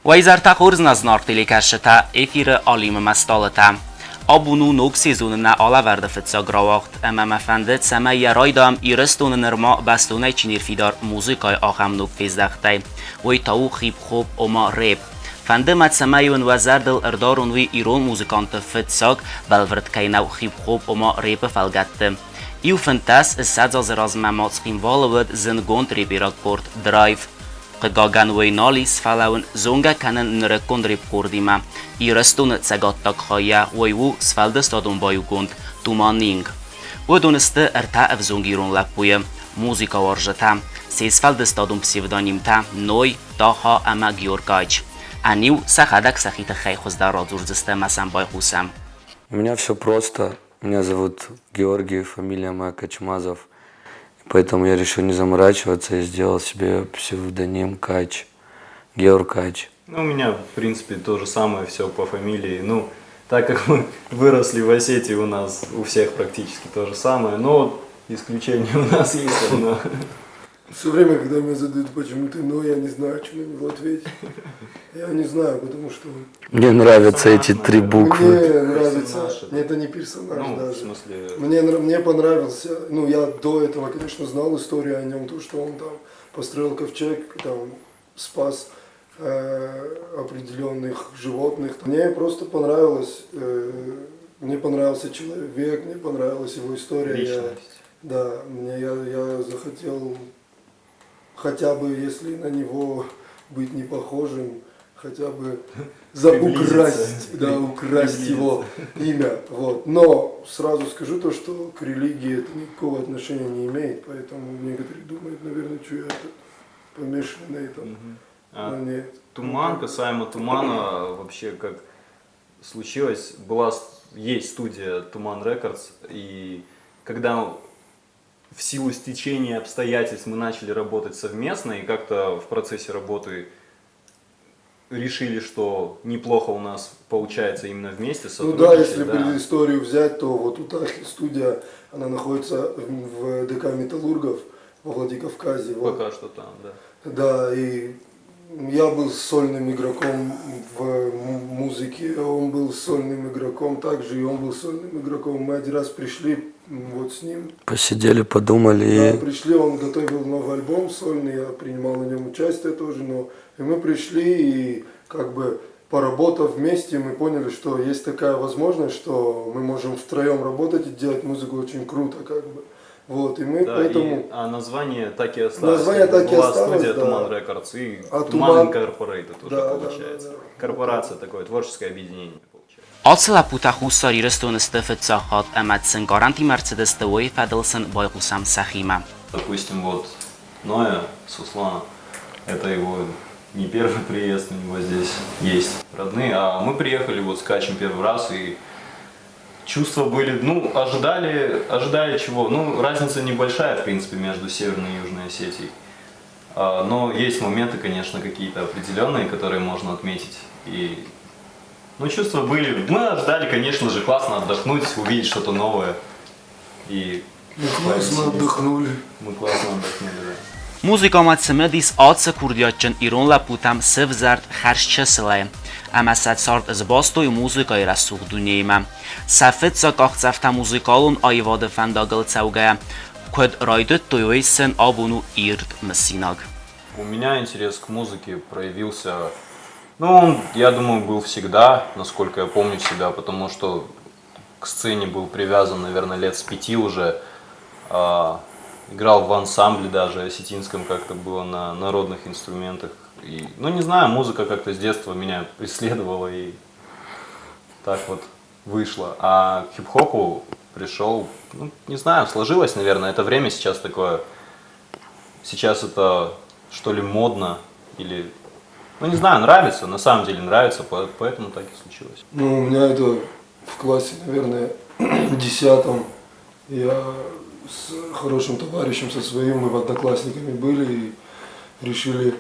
Wajzarta Horzna znartili kasheta efire alim mastalata. Abunu nok sezonuna alaverdi fitsa grawacht MMF'nde semaya raydam ireston nirma bastone çinir fidar muzikay aham nok fizdaxtay. Way tau khip khop oma rap. Fende mat semayun wazardel erdarun wi iron muzikante fitsak belvert kainaw khip khop oma rap falgatte. Iu fantas sadza zaraz mamats qinvalwed zin gont repirakport drive. Qgagan waynalis falaun zonga kanan nrekon repkordima. Ireston tsagattak khaya waywu sfaldestadon bayugont tumaning. ودونسته ارتا افزونگیرون لپوی موزیکا ورژتا سیسفالدستادون پسیودانیمتا نوی داها اما گیورگاج انیو سخدک سخیت خیخوز در رادورزسته مسن بای خوسم. У меня все просто. Меня зовут Георгий, фамилия моя Качмазов. Поэтому я решил не заморачиваться и сделал себе псевдоним Кач. Георг Кач. Ну, у меня, в принципе, то же самое, все по фамилии. Ну, так как мы выросли в Осетии, у нас у всех практически то же самое. Но вот исключение у нас есть одно. Все время, когда мне задают почему ты, но я не знаю, что на него ответить. Я не знаю, потому что... Мне нравятся эти три буквы. Мне нравится... Это не персонаж Ну, даже. в смысле... Мне понравился... Ну, я до этого, конечно, знал историю о нем, то, что он там построил ковчег, там спас определенных животных. Мне просто понравилось... Мне понравился человек, мне понравилась его история. Личность. Да, я захотел... Хотя бы, если на него быть не похожим, хотя бы украсть его имя. Вот. Но сразу скажу то, что к религии это никакого отношения не имеет, поэтому некоторые думают, наверное, что я помешан на этом. Но нет. Туман, касаемо Тумана, вообще как случилось, есть студия Туман Рекордс, и когда в силу стечения обстоятельств мы начали работать совместно, и как-то в процессе работы решили, что неплохо у нас получается именно вместе сотрудничать. Ну да, если предысторию взять, то вот Утахи студия, она находится в ДК Металлургов во Владикавказе. Пока что там, да. Да, и я был сольным игроком в музыке, он был сольным игроком также, и он был сольным игроком. Мы один раз пришли вот с ним. Посидели, подумали. Да, пришли, он готовил новый альбом сольный, я принимал на нем участие тоже, но и мы пришли и как бы поработав вместе, мы поняли, что есть такая возможность, что мы можем втроем работать и делать музыку очень круто, как бы. Вот, и мы да, поэтому... А название так и осталось. Название так и была осталось, студия да. Туман Рекордс и А Туман Инкорпорейтед уже да, получается. Да. Корпорация такое, творческое объединение получается. Altsla puta khusari restoniste fitsahat amatsen garanti Mercedes твой фадлсен байгусам сахима. Допустим, вот Ноя Суслана, это его не первый приезд, у него здесь есть родные, а мы приехали вот с Качем первый раз, и чувства были, ну, ожидали чего, ну, разница небольшая, в принципе, между Северной и Южной Осетией, но есть моменты, конечно, какие-то определенные, которые можно отметить, и, ну, чувства были, мы ожидали, конечно же, классно отдохнуть, увидеть что-то новое, и... Мы классно отдохнули. Мы классно отдохнули, да. Muzikamat smedis atse kurdiatchen iron laputam sevzart kharshcheslay. Amasat sart zbastoy muzikay rasuq duniyma. Safetsa qaxtsafta muzikalun ayvade fandagal цаугая. Код райдет тойвейсен абуну ирт мессинаг. У меня интерес к музыке проявился, ну, он, я думаю, был всегда, насколько я помню себя, потому что к сцене был привязан, наверное, лет с 5 уже. Играл в ансамбле даже осетинском, как-то было на народных инструментах. И, ну, не знаю, музыка как-то с детства меня преследовала, и так вот вышло. А к хип-хопу пришел, ну, не знаю, сложилось, наверное, это время сейчас такое. Сейчас это, что ли, модно, или... Ну, не знаю, нравится, на самом деле нравится, поэтому так и случилось. Ну, у меня это в классе, наверное, 10-м. Я с хорошим товарищем, со своим, мы одноклассниками были и решили,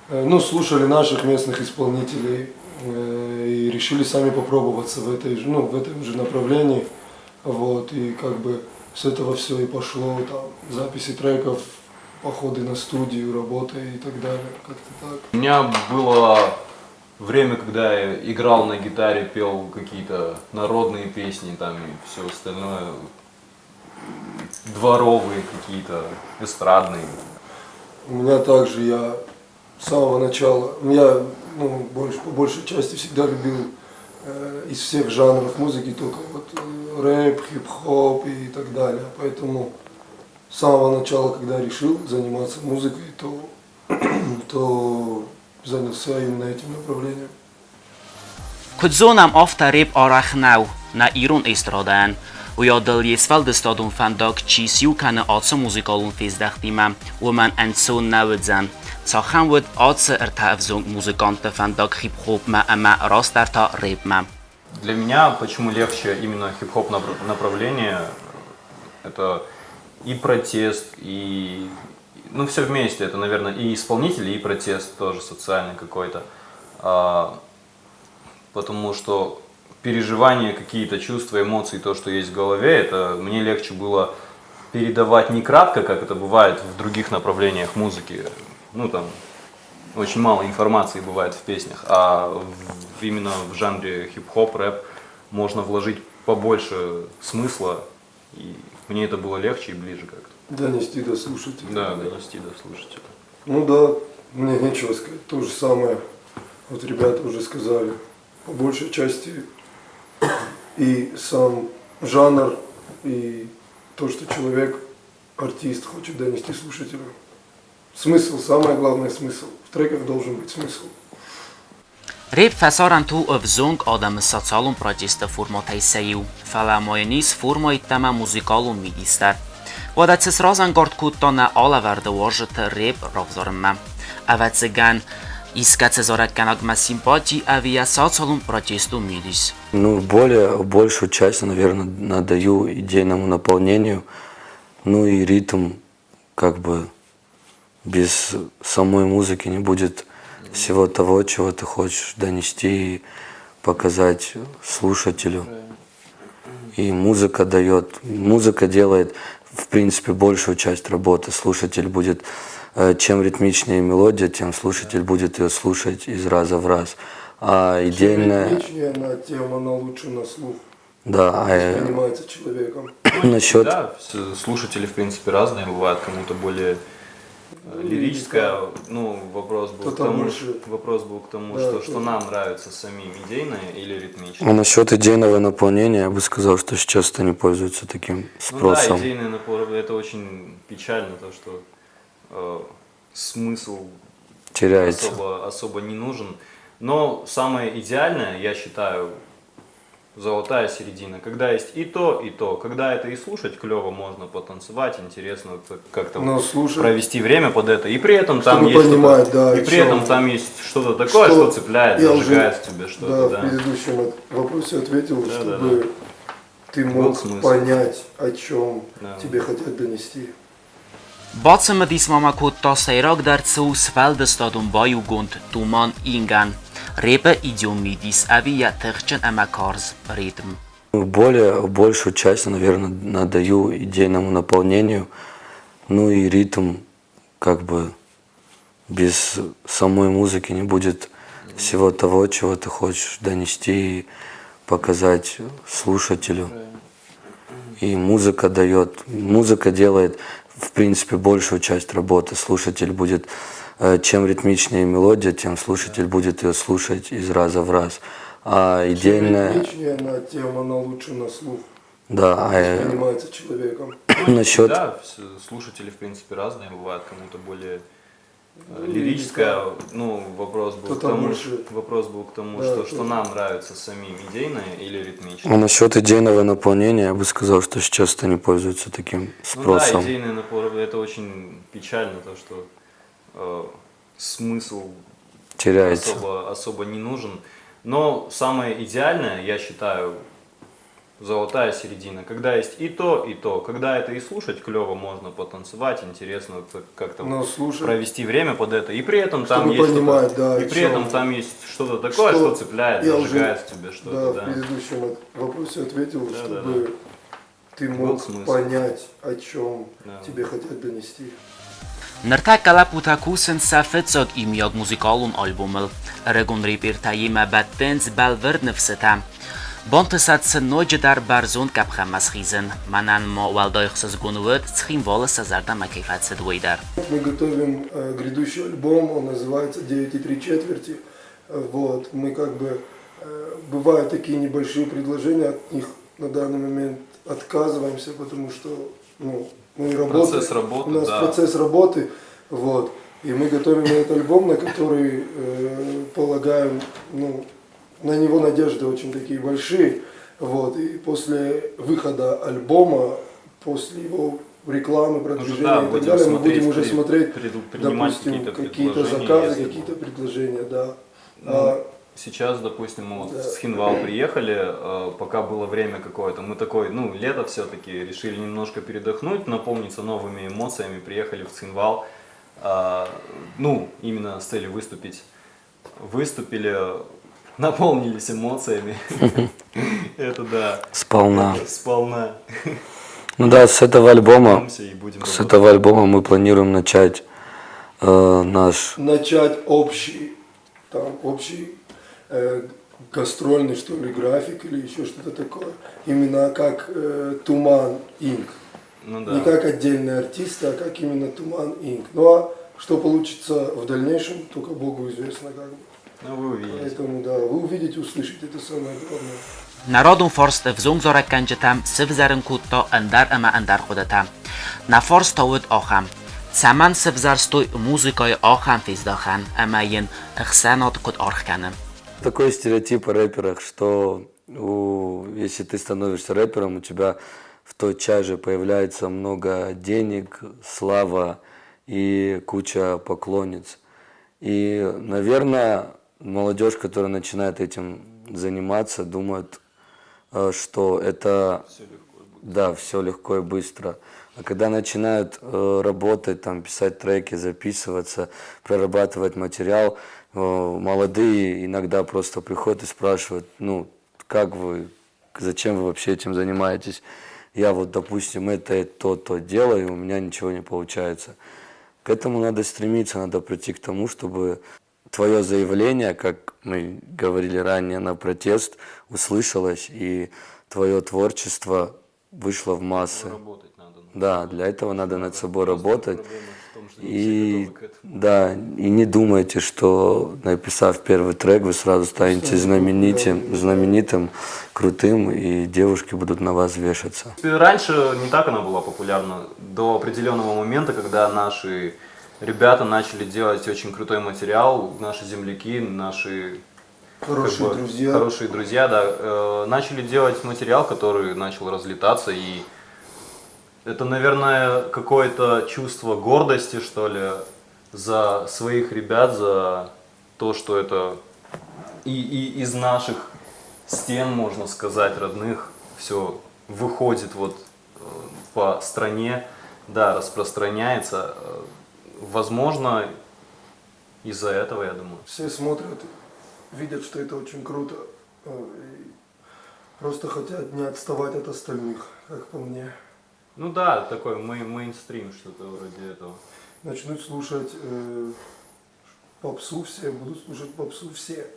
ну, слушали наших местных исполнителей и решили сами попробоваться в этом же направлении. Вот, и как бы с этого все и пошло, там, записи треков, походы на студию, работа и так далее, как-то так. У меня было время, когда я играл на гитаре, пел какие-то народные песни там и все остальное, дворовые какие-то, эстрадные. У меня также, я с самого начала, я по большей части всегда любил из всех жанров музыки только вот рэп, хип-хоп и так далее. Поэтому с самого начала, когда решил заниматься музыкой, то занялся именно этим направлением. Kudzoonam ofta rép arachnau na iron estradan. Uja dăljes feldestadun fandak cis jukane aca muzikalun fezdachtima, woman en zoon naudzan. Zachan wud aca ertavzung muzikante fandak hip-hop ma ama rastarta rap ma. Для меня почему легче именно хип-хоп направление, это и протест, и ну все вместе, это, наверное, и исполнители, и протест тоже социальный какой-то. Потому что переживания, какие-то чувства, эмоции, то, что есть в голове, это мне легче было передавать не кратко, как это бывает в других направлениях музыки. Ну там очень мало информации бывает в песнях, именно в жанре хип-хоп, рэп можно вложить побольше смысла, и мне это было легче и ближе как-то. Донести до слушателя. Да, донести до слушателя. Ну да, мне нечего сказать. То же самое, вот ребята уже сказали. По большей части и сам жанр, и то, что человек, артист, хочет донести слушателю. Смысл, самое главное смысл. В треках должен быть смысл. Rap fesaran tu övzung adam socialum protesta formatei seiu, felemojenis formai tema muzikalum midistar. Wadacis razan gard kuttana aleverde wajete rap ravzorma. Ave cygan iska cezorekkanak ma симпатии avia socialum protestу midis. Ну, большую часть, наверное, надаю идейному наполнению, ну и ритм, как бы без самой музыки не будет всего того, чего ты хочешь донести и показать слушателю. И музыка делает, в принципе, большую часть работы. Слушатель будет, чем ритмичнее мелодия, тем слушатель будет ее слушать из раза в раз. А идейная... Чем ритмичнее, тем она лучше на слух. Да, Воспринимается человеком. насчет... Да, слушатели, в принципе, разные бывают, кому-то более лирическая, ну, вопрос был к тому, да, что нам нравится самим, идейное или ритмичное. А насчет идейного наполнения, я бы сказал, что сейчас это не пользуется таким спросом. Ну да, идейное наполнение, это очень печально, то, что смысл Теряется. особо не нужен. Но самое идеальное, я считаю, золотая середина, когда есть и то, когда это и слушать клево, можно потанцевать, интересно как-то провести время под это, и при этом там есть там есть что-то такое, что цепляет, зажигает в тебе что-то. Да, в предыдущем вопросе ответил, чтобы ты мог понять, о чем тебе хотят донести. Bacem dismama kutta seirak darcu sveldestadum bajugont tuman ingan. Repe idiomidis avia terchen amakarz ритм. Большую часть, наверное, надаю идейному наполнению, ну и ритм, как бы без самой музыки не будет всего того, чего ты хочешь донести и показать слушателю. И музыка делает, в принципе, большую часть работы. Слушатель будет, чем ритмичнее мелодия, тем слушатель будет ее слушать из раза в раз. А идейная... Чем ритмичнее, тем она лучше на слух. Да, воспринимается человеком. насчет... Да, слушатели, в принципе, разные бывают, кому-то более лирическая, ну, вопрос был к тому, что нам нравится самим, идейное или ритмичное. А насчет идейного наполнения, я бы сказал, что сейчас это не пользуется таким спросом. Ну да, идейное наполнение, это очень печально, то, что смысл теряется. особо не нужен. Но самое идеальное, я считаю, золотая середина, когда есть и то, когда это и слушать клево, можно потанцевать, интересно как-то провести время под это, и при этом там есть что-то такое, что цепляет, зажигает в тебе что-то. Да, в предыдущем вопросе ответил, чтобы ты мог понять, о чем тебе хотят донести. Nërteka putakusin sa fëtsog I mjog muzikalun albumel, rëgun ripirtajim e battens belvërd në fësëta. Bonтëсat së нojëдар барзун капхамас хизен, манан мо валдойхсыз гунвыд цхимволы сазарда макейфат сыдвейдар. Мы готовим грядущий альбом, он называется «9,3». Вот, мы как бы, бывают такие небольшие предложения, от них на данный момент отказываемся, потому что ну, мы работаем, Процесс работы, у нас да. процесс работы, вот, и мы готовим этот альбом, на который полагаем, ну, на него надежды очень такие большие, вот, и после выхода альбома, после его рекламы, продвижения да, и так далее, мы будем уже при- смотреть, принимать допустим, какие-то какие-то предложения, заказы, если какие-то предложения, да. Ну, сейчас, допустим, мы вот Да. с Хинвал приехали, пока было время какое-то, мы такой, ну, лето все-таки, решили немножко передохнуть, наполниться новыми эмоциями, приехали в Цинвал, ну, именно с целью выступить. Выступили, наполнились эмоциями, это да, Сполна. сполна. Ну да, с этого альбома, Вернемся и будем с работать. этого альбома мы планируем начать наш Начать общий, там, общий гастрольный, что ли, график или еще что-то такое. Именно как Туман Инк. Ну Не да. как отдельные артисты, а как именно Туман Инк. Ну а что получится в дальнейшем, только Богу известно как бы. Ну вы увидите. Поэтому да, вы увидите, услышите, это самое главное. Народun forst vzung zorak kanjitam sivzarin kutto andar ama andar khudata. Na forst tawid ocham. Saman sivzar stoy muzikay ocham fizdachan ama yin ihsanat kut orkhkanem. такой стереотип о рэперах, что если ты становишься рэпером, у тебя в тот час же появляется много денег, слава и куча поклонниц. И, наверное, молодежь, которая начинает этим заниматься, думает, что это да, все легко и быстро. А когда начинают работать, там, писать треки, записываться, прорабатывать материал, молодые иногда просто приходят и спрашивают, ну, как вы, зачем вы вообще этим занимаетесь? Я вот, допустим, это то делаю, и у меня ничего не получается. К этому надо стремиться, надо прийти к тому, чтобы твое заявление, как мы говорили ранее, на протест услышалось, и твое творчество вышло в массы. Работать надо. Да, для этого надо над собой работать. Проблема в том, что не все И готовы к этому. да, и не думайте, что написав первый трек, вы сразу станете знаменитым, крутым, и девушки будут на вас вешаться. Раньше не так она была популярна, до определенного момента, когда наши ребята начали делать очень крутой материал, наши земляки, наши Хорошие друзья. хорошие друзья, да, начали делать материал, который начал разлетаться, и это, наверное, какое-то чувство гордости, что ли, за своих ребят, за то, что это и из наших стен, можно сказать, родных, все выходит вот по стране, да, распространяется. Возможно, из-за этого, я думаю. Все смотрят, видят, что это очень круто. И просто хотят не отставать от остальных, как по мне. Ну да, такой мейнстрим, что-то вроде этого. Начнут слушать попсу все, будут слушать попсу все.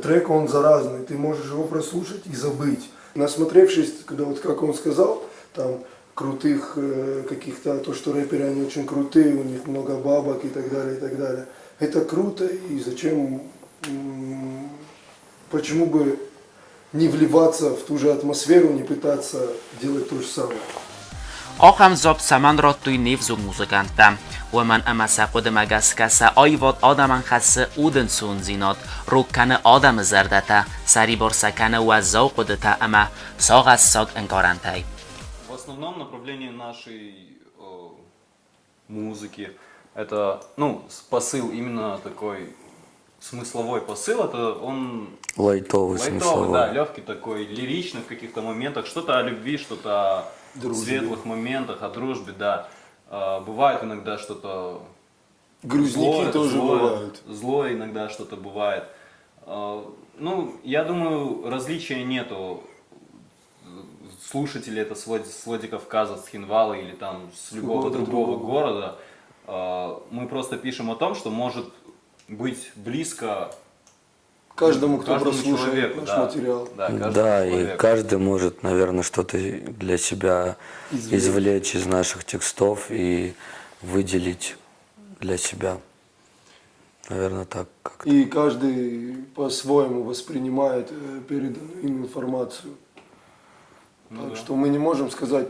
Трек, он заразный, ты можешь его прослушать и забыть. Насмотревшись, когда вот как он сказал, там крутых каких-то, то, что рэперы, они очень крутые, у них много бабок и так далее, и так далее. Это круто, и зачем, почему бы не вливаться в ту же атмосферу, не пытаться делать то же самое. Ocham zob saman rottuj nevzug muzikanta. Woman ama saqud magaskasa ayvod adaman khassa udin sun zinot. Rukkani adam zardata. Saribor sakani wa zawqudata ama sogas sog enkarantai. В основном направление нашей музыки это, ну, посыл именно такой смысловой посыл, это он Лайтовый, смысловой. да, легкий такой, лиричный в каких-то моментах, что-то о любви, что-то о Дружбе. светлых моментах, о дружбе, да. Бывает иногда что-то Грузники тоже бывают. злое иногда что-то бывает. Ну, я думаю, различия нету. Слушатели это с Владикавказа, с Хинвала или там с любого другого города. Мы просто пишем о том, что может быть близко Каждому, кто каждому прослушает человеку, наш да. материал. Да, каждому Да, и человеку. каждый может, наверное, что-то для себя извлечь из наших текстов и выделить для себя. Наверное, так как-то. И каждый по-своему воспринимает переданную им информацию. Так что мы не можем сказать,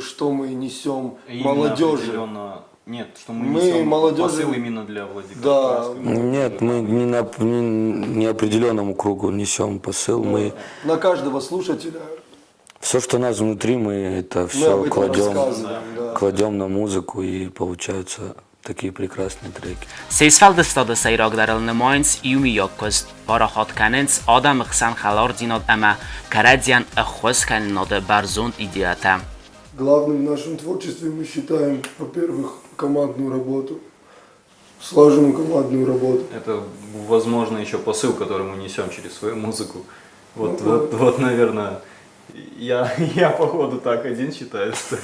что мы несем Именно молодежи. определенно- Нет, что мы, Мы несем молодежи- посыл именно для Владикавказа. Да. Нет, мы не определенному кругу несем посыл. Мы На каждого слушателя все, что у нас внутри, мы это мы об все этом рассказываем. Да. кладем на музыку, и получаются такие прекрасные треки. Szészfeld stade Seiragdarel Nemoins Iumiokkost Parahatkanens Adam Xan Khalardinod Ama Karadian Ahoskan Node Barzund Idiata. Главным в нашем творчестве мы считаем, во-первых, командную работу, слаженную командную работу. Это, возможно, еще посыл, который мы несем через свою музыку. Вот, Ну, вот, наверное, я походу так один считаю, что ли.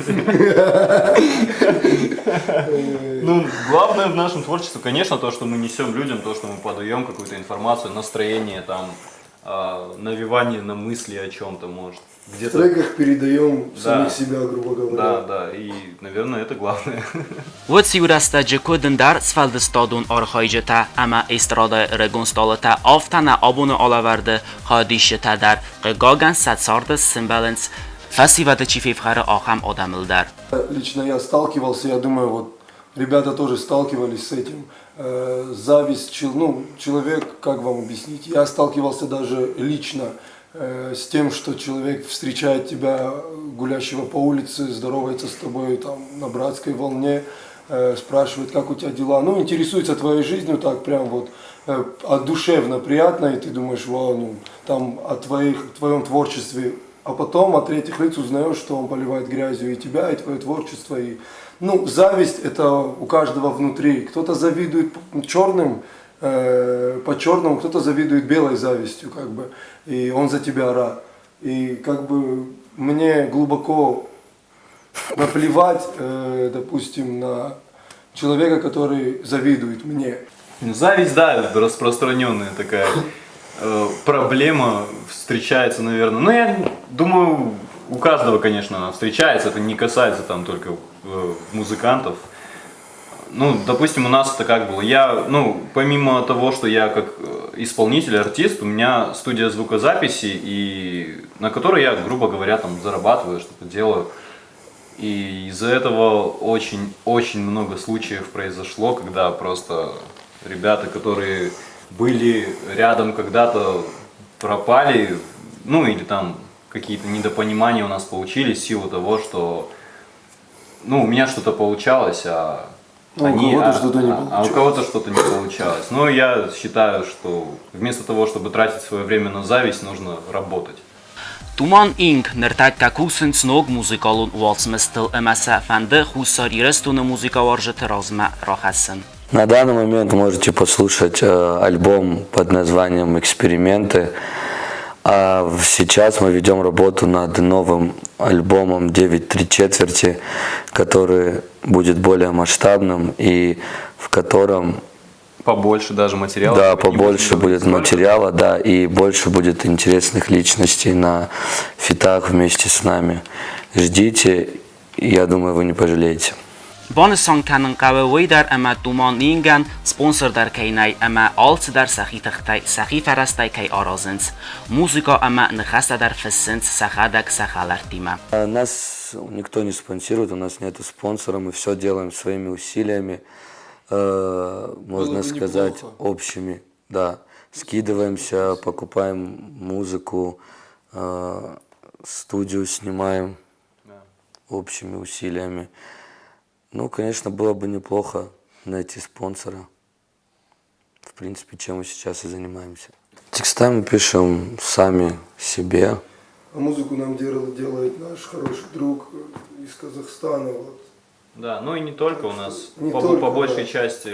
Ну, главное в нашем творчестве, конечно, то, что мы несем людям, то, что мы подаем какую-то информацию, настроение, там, навевание на мысли о чем-то, может. В Где-то. треках передаем Да. самих себя, грубо говоря. Да, да, и, наверное, это главное. Вот Siurasta Jekudendar Sfeld stadun Arhaijeta Ama Estrada Regunstolata Aftana Abuna Alavarde Hadisheta Dar Gagan Satsardes Simbalens Fasivata Chififhara Aham Adamildar. Лично я сталкивался, я думаю, вот ребята тоже сталкивались с этим. Зависть, человек, как вам объяснить? Я сталкивался даже лично с тем, что человек встречает тебя, гулящего по улице, здоровается с тобой там на братской волне, спрашивает, как у тебя дела, интересуется твоей жизнью так прям вот душевно, приятно, и ты думаешь, вау, там о твоем творчестве, а потом от третьих лиц узнаешь, что он поливает грязью и тебя, и твое творчество, и зависть это у каждого внутри, кто-то завидует черным, по черному, кто-то завидует белой завистью, как бы, и он за тебя рад. И как бы мне глубоко наплевать, допустим, на человека, который завидует мне. Зависть, да, это распространенная такая проблема, встречается, наверное. Но я думаю, у каждого, конечно, она встречается, это не касается там только музыкантов. Допустим, у нас это как было. Я, помимо того, что я как исполнитель, артист, у меня студия звукозаписи, и на которой я, грубо говоря, там зарабатываю, что-то делаю. И из-за этого очень много случаев произошло, когда просто ребята, которые были рядом когда-то, пропали, или там какие-то недопонимания у нас получились в силу того, что, у меня что-то получалось, а у кого-то что-то не получалось. А у кого-то что-то не получалось. Но я считаю, что вместо того, чтобы тратить свое время на зависть, нужно работать. Tuman ing nërtajt kusën snog muzikalun ualsmestil emasa fende хусар ирестуны музыкаваржеты разма рахасын. На данный момент можете послушать альбом под названием «Эксперименты». А сейчас мы ведем работу над новым альбомом «9 3/4», который будет более масштабным и в котором Побольше даже материала. да, побольше будет материала, да, и больше будет интересных личностей на фитах вместе с нами. Ждите, я думаю, вы не пожалеете. Banısan kanın qavəvəy dar əmə duman ingan sponsor dar keynay əmə alt dar saxi təxtay saxi fərəstay kay arazınc. Muzika əmə nıxasta dar fəssınc saxadak saxalar tima. Нас никто не спонсирует, у нас нет спонсора, мы все делаем своими усилиями, можно бы сказать, неплохо. общими, да. Скидываемся, покупаем музыку, студию снимаем общими усилиями. Конечно, было бы неплохо найти спонсора. В принципе, чем мы сейчас и занимаемся. Текстами пишем сами себе. А музыку нам делает наш хороший друг из Казахстана. Вот. Да, и не только у нас. Не по только, большей да. части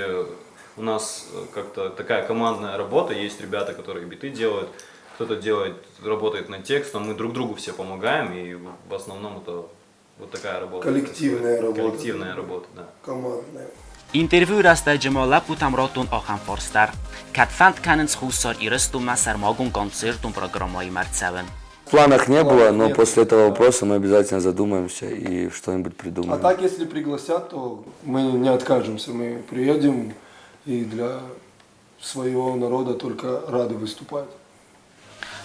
у нас как-то такая командная работа. Есть ребята, которые биты делают, кто-то работает над текстом. Мы друг другу все помогаем, и в основном это вот такая работа. Коллективная работа. Коллективная работа, да. Командная. Interview rasta Джамала Путамротун Ахан Форстар. Катфанд Каненс Хусар Иресту Масар Магун концертун программой Марцевен. В планах не было, но нет. после этого вопроса мы обязательно задумаемся и что-нибудь А придумаем. так, если пригласят, то мы не откажемся. Мы приедем и для своего народа только рады выступать.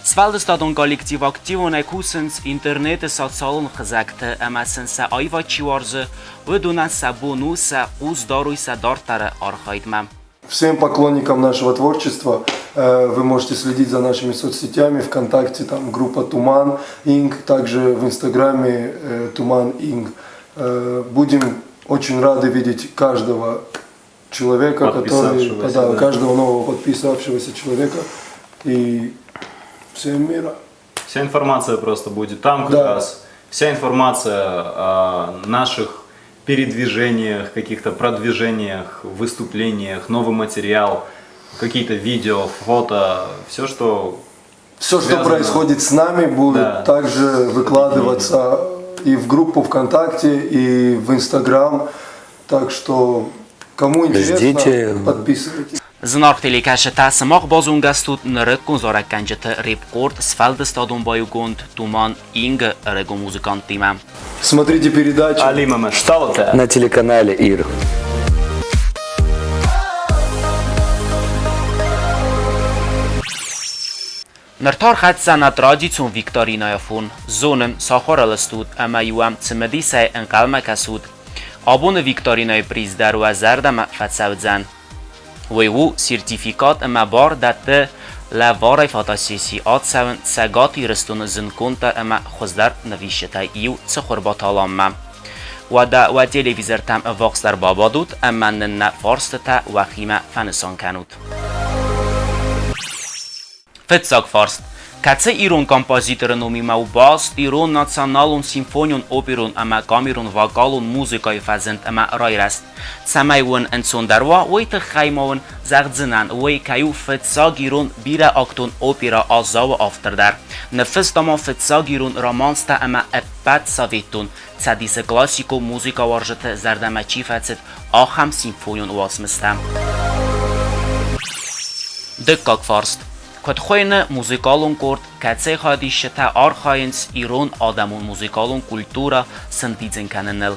Svalderstadon kollektiv aktivon ekusens internet sozialen gezegde emassense aiva chiwarze weduna sabonusa uzdaruisa dartare archaidma. Всем поклонникам нашего творчества вы можете следить за нашими соцсетями, ВКонтакте, там группа Туман Инг, также в Инстаграме Туман Инг. Будем очень рады видеть каждого человека, который, каждого нового подписавшегося человека, и всем мира. Вся информация просто будет там как Да. раз. Вся информация о наших передвижениях, каких-то продвижениях, выступлениях, новый материал, какие-то видео, фото, все, что Все, что связано. происходит с нами, будет Да. также выкладываться и в группу ВКонтакте, и в Инстаграм. Так что, кому интересно, Ждите. подписывайтесь. Znartili kasheta samach bazungastut nrekun zorakanjete report Svalderstadon bayugund Tuman Ing rego muzikantima. Смотрите передачи. Алима Машталата. На телеканале ИР. Nërtar xatësana tradicion Viktorinajafun, zonën Saharalëstut, amajuam cëmëdisaj në kalma kasut, abonë Viktorinaj prizdaru a zardama fatsavdzen. Vojvu sertifikat më barë da të la varaj fatasisi atësavën se gati rëstunë zënkunta më khuzlar në vishëtaj ju të khurbatalamme. ودا و تلویزر تام واقع در بابادود اما نه فارست تا وخیمه فنسان کنود. فتساق فارست کتسه ایرون کمپازیتر نومی و باست ایرون ناتسانالون سیمفونیون اوپیرون اما کامیرون واقالون موزیکای فزند اما رای رست. سمایون انسون دروا وی تخیمون زغزنن وی کیو فتساق ایرون بیره اکتون اوپیرا آزاو آفتر در. نفس داما فتساق ایرون رامانستا اما ابد ساویتون تدیس کلاسیکو موزیکا وارجت زردمه چی فتسد آخم سیمفونیون واسمستم. دکاک فارست کد خوین موزیکالون کرد کتسه خادیشه تا آرخاینس ایرون آدمون موزیکالون کلتورا سنتیزن کننل.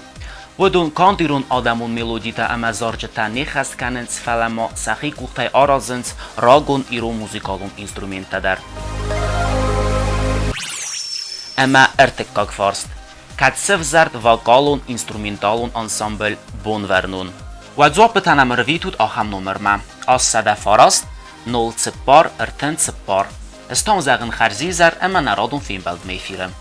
ودون کاند ایرون آدمون ملودی تا اما زارجه تا نخست کننس فلما سخی کوختای آرازنس راگون ایرون موزیکالون اینسترومنت در. اما ارتکاک فارست کتسف زرد واقالون اینسترومنتالون انسامبل بون ورنون. و زواب بتنم رویتود آخم نمر ما. از صده فاراست 0 سپار ارتن سپار. استان زغن خرزی زر اما نرادون فیلم بلد میفیرم.